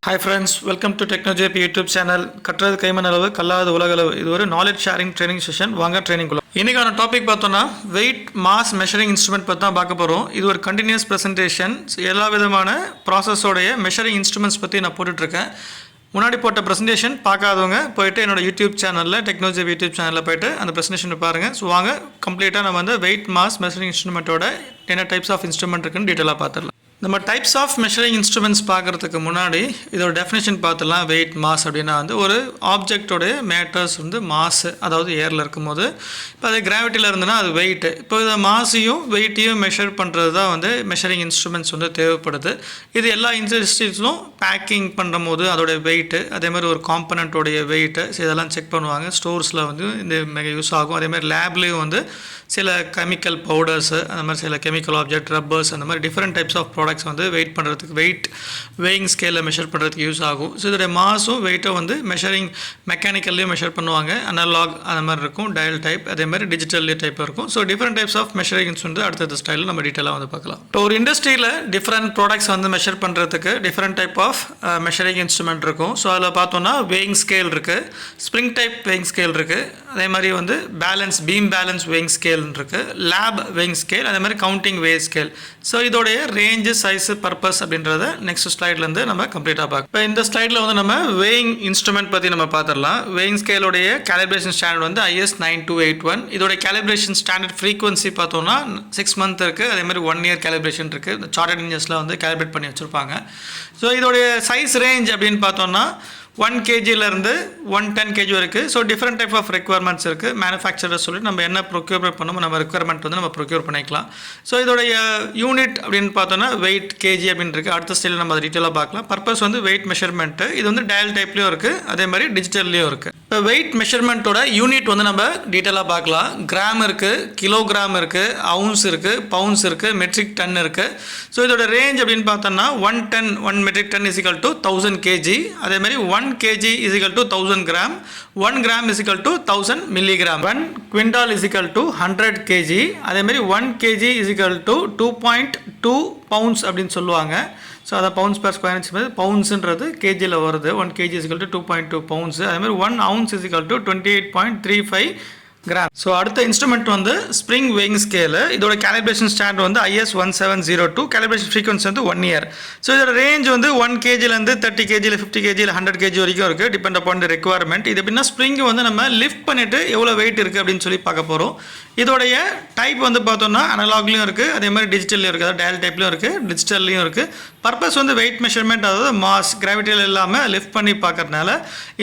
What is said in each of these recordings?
Hi friends, welcome to TechnoJP YouTube channel. கற்றது கைமண் அளவு கல்லாத உலகளவு. இது ஒரு நாலேஜ் ஷேரிங் ட்ரைனிங் செஷன். வாங்க ட்ரைனிங் குள்ள. இன்னைக்கான டாபிக் பார்த்தோம்னா வெயிட் மாஸ் மெஷரிங் இன்ஸ்ட்ருமெண்ட் பற்றி தான் பார்க்க போகிறோம். இது ஒரு கண்டினியூஸ் ப்ரெசன்டேஷன். எல்லா விதமான ப்ராசஸோடைய மெஷரிங் இன்ஸ்ட்ருமெண்ட்ஸ் பற்றி நான் போட்டுட்ருக்கேன். முன்னாடி போட்ட ப்ரெசன்டேஷன் பார்க்காதவங்க போயிட்டு என்னோட யூடியூப் சேனலில் டெக்னாலஜி யூடியூப் சேனலில் போயிட்டு அந்த ப்ரெசன்டேஷன் பாருங்கள். ஸோ வாங்க கம்ப்ளீட்டாக நம்ம வந்து வெயிட் மாஸ் மெஷரிங் இன்ஸ்ட்ருமெண்ட்டோட என்ன டைப்ஸ் ஆஃப் இன்ஸ்ட்ருமெண்ட் இருக்குன்னு டீட்டெயிலாக பார்த்துடலாம். நம்ம டைப்ஸ் ஆஃப் மெஷரிங் இன்ஸ்ட்ருமெண்ட்ஸ் பார்க்குறதுக்கு முன்னாடி இதோட டெஃபினேஷன் பார்த்துலாம். வெயிட் மாஸ் அப்படின்னா வந்து ஒரு ஆப்ஜெக்டோடைய மேட்டர்ஸ் வந்து மாஸ், அதாவது ஏரில் இருக்கும்போது இப்போ அது கிராவிட்டியில் இருந்ததுன்னா அது வெயிட்டு. இப்போ இதை மாஸையும் வெயிட்டையும் மெஷர் பண்ணுறது தான் வந்து மெஷரிங் இன்ஸ்ட்ருமெண்ட்ஸ் வந்து தேவைப்படுது. இது எல்லா இண்டஸ்ட்ரீஸ்லும் பேக்கிங் பண்ணும் போது அதோடைய வெயிட்டு, அதேமாதிரி ஒரு காம்பனண்ட்டோடைய வெயிட்டு இதெல்லாம் செக் பண்ணுவாங்க. ஸ்டோர்ஸில் வந்து இந்த மிக யூஸ் ஆகும். அதேமாதிரி லேப்லேயும் வந்து சில கெமிக்கல் பவுடர்ஸு, அந்த மாதிரி சில கெமிக்கல் ஆப்ஜெக்ட், ரப்பர்ஸ், அந்த மாதிரி டிஃப்ரெண்ட் டைப்ஸ் ஆஃப் ப்ராடக்ட்ஸ் வந்து வெயிட் பண்ணுறதுக்கு வெயிங் ஸ்கேலில் மெஷர் பண்ணுறதுக்கு யூஸ் ஆகும். ஸோ இதோடைய மாஸும் வெயிட்டும் வந்து மெஷரிங் மெக்கானிக்கல்லையும் மெஷர் பண்ணுவாங்க. அனலாக் அந்த மாதிரி இருக்கும், டயல் டைப், அதே மாதிரி டிஜிட்டல் டைப் இருக்கும். ஸோ டிஃப்ரெண்ட் டைப்ஸ் ஆஃப் மெஷரிங்ஸ் வந்து அடுத்தது ஸ்டைலில் நம்ம டீட்டெயிலாக வந்து பார்க்கலாம். இப்போ ஒரு இண்டஸ்ட்ரியில் டிஃப்ரெண்ட் ப்ராடக்ட்ஸ் வந்து மெஷர் பண்ணுறதுக்கு different type of measuring instrument இருக்கும். ஸோ அதில் பார்த்தோன்னா வெயிங் ஸ்கேல் இருக்குது, ஸ்ப்ரிங் டைப் வெயிங் ஸ்கேல் இருக்குது, அதே மாதிரி வந்து பீம் பேலன்ஸ் வெயிங் ஸ்கேல் இருக்குது, லேப் வெயிங் ஸ்கேல், அதே மாதிரி கவுண்டிங் வெயிங் ஸ்கேல். ஸோ இதோடைய ரேஞ்சு, சைஸு, பர்பஸ் அப்படின்றத நெக்ஸ்ட் ஸ்லைட்லேருந்து நம்ம கம்ப்ளீட்டாக பார்க்கலாம். இப்போ இந்த ஸ்லைடில் வந்து நம்ம வெயிங் இன்ஸ்ட்ருமெண்ட் பற்றி நம்ம பார்த்துடலாம். வெயிங் ஸ்கேலோடைய கேலிப்ரேஷன் ஸ்டாண்டர்ட் வந்து IS 9281. இதோடைய கேலிப்ரேஷன் ஸ்டாண்டர்ட் ஃப்ரீக்வன்சி பார்த்தோம்னா 6 month இருக்குது. அதே மாதிரி 1 year கேலிப்ரேஷன் இருக்குது. இந்த சார்ட்டர்ட் இன்ஜஸில் வந்து கேலிப்ரேட் பண்ணி வச்சுருப்பாங்க. ஸோ இதோடைய சைஸ் ரேஞ்ச் அப்படின்னு பார்த்தோம்னா 1 kgலேருந்து 110 kg இருக்குது. So different type of requirements இருக்குது. மேனுஃபேக்சரர் சொல்லிட்டு நம்ம என்ன ப்ரொக்யூர் பண்ணணும், நம்ம ரெக்குவயர்மெண்ட் வந்து நம்ம ப்ரொக்யூர் பண்ணிக்கலாம். ஸோ இதோடைய யூனிட் அப்படின்னு பார்த்தோன்னா வெயிட் கேஜி அப்படின்னு இருக்குது. அடுத்த ஸ்டைலில் நம்ம அதை டீட்டெயிலாக பார்க்கலாம். பர்பஸ் வந்து வெயிட் மெஷர்மெண்ட்டு. இது வந்து டயல் டைப்லேயும் இருக்குது, அதே மாதிரி டிஜிட்டல்லையும் இருக்குது. இப்போ வெயிட் மெஷர்மெண்ட்டோட யூனிட் வந்து நம்ம டீட்டெயிலாக பார்க்கலாம். கிராம் இருக்குது, கிலோகிராம் இருக்குது, அவுன்ஸ் இருக்குது, பவுன்ஸ் இருக்குது, மெட்ரிக் டன் இருக்குது. ஸோ இதோட ரேஞ்ச் அப்படின்னு பார்த்தோன்னா 1 metric ton is equal to 1000 kg. அதே மாதிரி 1 kg is equal to 1000 gram, 1 gram is equal to 1000 milligram, 1 quintal is equal to 100 kg. அதே மாதிரி 1 kg is equal to 2.2 pounds அப்படின்னு சொல்லுவாங்க. ஸோ அதை பவுன்ஸ் per square inch பவுன்ஸுன்றது கேஜியில் வருது. 1 kg is equal to 2.2 pounds. அதே மாதிரி 1 ounce is equal to 28.35 gram. So அடுத்த instrument வந்து ஸ்ப்ரிங் வெயிங் ஸ்கேலு. இதோட கேலிப்ரேஷன் ஸ்டாண்டர்ட் வந்து IS 1702. கேலிப்ரேஷன் ஃப்ரீக்வன்சி வந்து 1 year. ஸோ இதோட ரேஞ்ச் வந்து 1 kgலேருந்து 30 kg, 50 kg, 100 kg வரைக்கும் இருக்குது, டிபெண்ட் அப்பான் தி ரெக்குவயர்மெண்ட். இது எப்படின்னா ஸ்ப்ரிங் வந்து நம்ம லிஃப்ட் பண்ணிவிட்டு எவ்வளோ வெயிட் இருக்குது அப்படின்னு சொல்லி பார்க்க போகிறோம். இதோடைய டைப் வந்து பார்த்தோம்னா அனலாக்லையும் இருக்குது, அதே மாதிரி டிஜிட்டல்லையும் இருக்குது, அதாவது டயல் டைப்லையும் இருக்குது, டிஜிட்டல்லையும் இருக்குது. பர்பஸ் வந்து வெயிட் மெஷர்மெண்ட், அதாவது மாஸ் கிராவிட்டியில் இல்லாமல் லிஃப்ட் பண்ணி பார்க்கறதுனால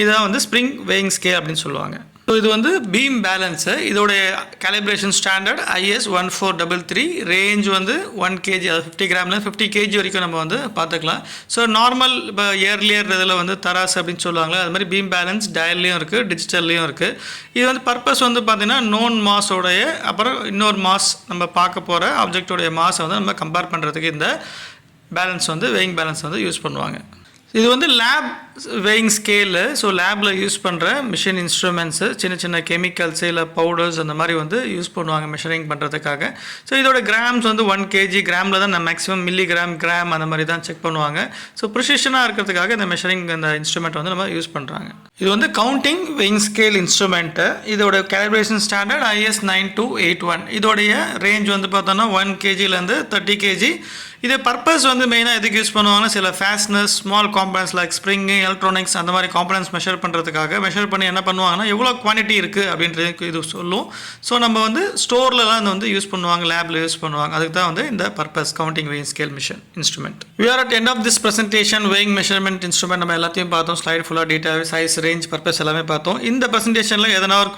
இதான் வந்து ஸ்ப்ரிங் வெயிங் ஸ்கேல் அப்படின்னு சொல்லுவாங்க. ஸோ இது வந்து பீம் பேலன்ஸு. இதோடைய கேலிப்ரேஷன் ஸ்டாண்டர்ட் IS 1433. ரேஞ்ச் வந்து 1 kg, அதாவது 50 கிராமில் 50 kg வரைக்கும் நம்ம வந்து பார்த்துக்கலாம். ஸோ நார்மல் இப்போ இயர்லியர் இதில் வந்து தராஸ் அப்படின்னு சொல்லுவாங்களே, அது மாதிரி பீம் பேலன்ஸ் டயல்லையும் இருக்குது, டிஜிட்டல்லையும் இருக்குது. இது வந்து பர்பஸ் வந்து பார்த்திங்கன்னா நோன் மாஸோடைய அப்புறம் இன்னொரு மாஸ் நம்ம பார்க்க போகிற ஆப்ஜெக்டோடைய மாஸை வந்து நம்ம கம்பேர் பண்ணுறதுக்கு இந்த பேலன்ஸ் வந்து வெயிங் பேலன்ஸ் வந்து யூஸ் பண்ணுவாங்க. இது வந்து லேப் வெயிங் ஸ்கேலு. ஸோ லேபில் யூஸ் பண்ணுற மிஷின் இன்ஸ்ட்ருமெண்ட்ஸு, சின்ன சின்ன கெமிக்கல்ஸு இல்லை பவுடர்ஸ் அந்த மாதிரி வந்து யூஸ் பண்ணுவாங்க மெஷரிங் பண்ணுறதுக்காக. ஸோ இதோட கிராம்ஸ் வந்து 1 kg, கிராமில் தான் நான் மேக்ஸிமம் மில்லிகிராம், கிராம் அந்த மாதிரி தான் செக் பண்ணுவாங்க. ஸோ ப்ரிசிஷனாக இருக்கிறதுக்காக இந்த மெஷரிங் இந்த இன்ஸ்ட்ருமெண்ட் வந்து நம்ம யூஸ் பண்ணுறாங்க. இது வந்து கவுண்டிங் வெயிங் ஸ்கேல் இன்ஸ்ட்ருமெண்ட்டு. இதோட கேலிப்ரேஷன் ஸ்டாண்டர்ட் IS 9281. இதோடைய ரேஞ்ச் வந்து பார்த்தோன்னா 1 kgலேருந்து 30 kg. இது பர்பஸ் வந்து மெயினாக எதுக்கு யூஸ் பண்ணுவாங்கன்னா சில fasteners, small components like spring, electronics அந்த மாதிரி காம்பனன்ட்ஸ் மெஷர் பண்ணுறதுக்காக மெஷர் பண்ணி என்ன பண்ணுவாங்கன்னா எவ்வளோ குவான்டிட்டி இருக்குது அப்படின்றது இது சொல்லும். ஸோ நம்ம வந்து ஸ்டோர்லலாம் அதை வந்து யூஸ் பண்ணுவாங்க, லேபில் யூஸ் பண்ணுவாங்க. அதுக்கு தான் வந்து இந்த purpose counting weighing scale machine instrument. We are at end of this presentation. Weighing measurement instrument நம்ம எல்லாத்தையும் பார்த்தோம். ஸ்லைட் ஃபுல்லாக டீட்டெயில், சைஸ், ரேஞ்ச், பர்பஸ் எல்லாமே பார்த்தோம். இந்த ப்ரெசன்டேஷனில் எதனா ஒரு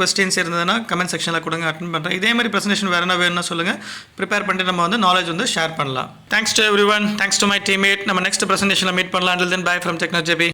கொஸ்டின்ஸ் இருந்ததுன்னா கமெண்ட் செக்ஷனில் கொடுங்க, அட்டென்ட் பண்ணுறேன். இதே மாதிரி ப்ரெசன்டேஷன் வேறு என்ன வேணும்னா சொல்லுங்கள், ப்ரிப்பேர் பண்ணிட்டு நம்ம வந்து நாலேஜ் வந்து ஷேர் பண்ணலாம். Thanks to everyone. Thanks to my teammate. நம்ம next presentation meet பண்ணலாம். Until then, bye from TechnoJP.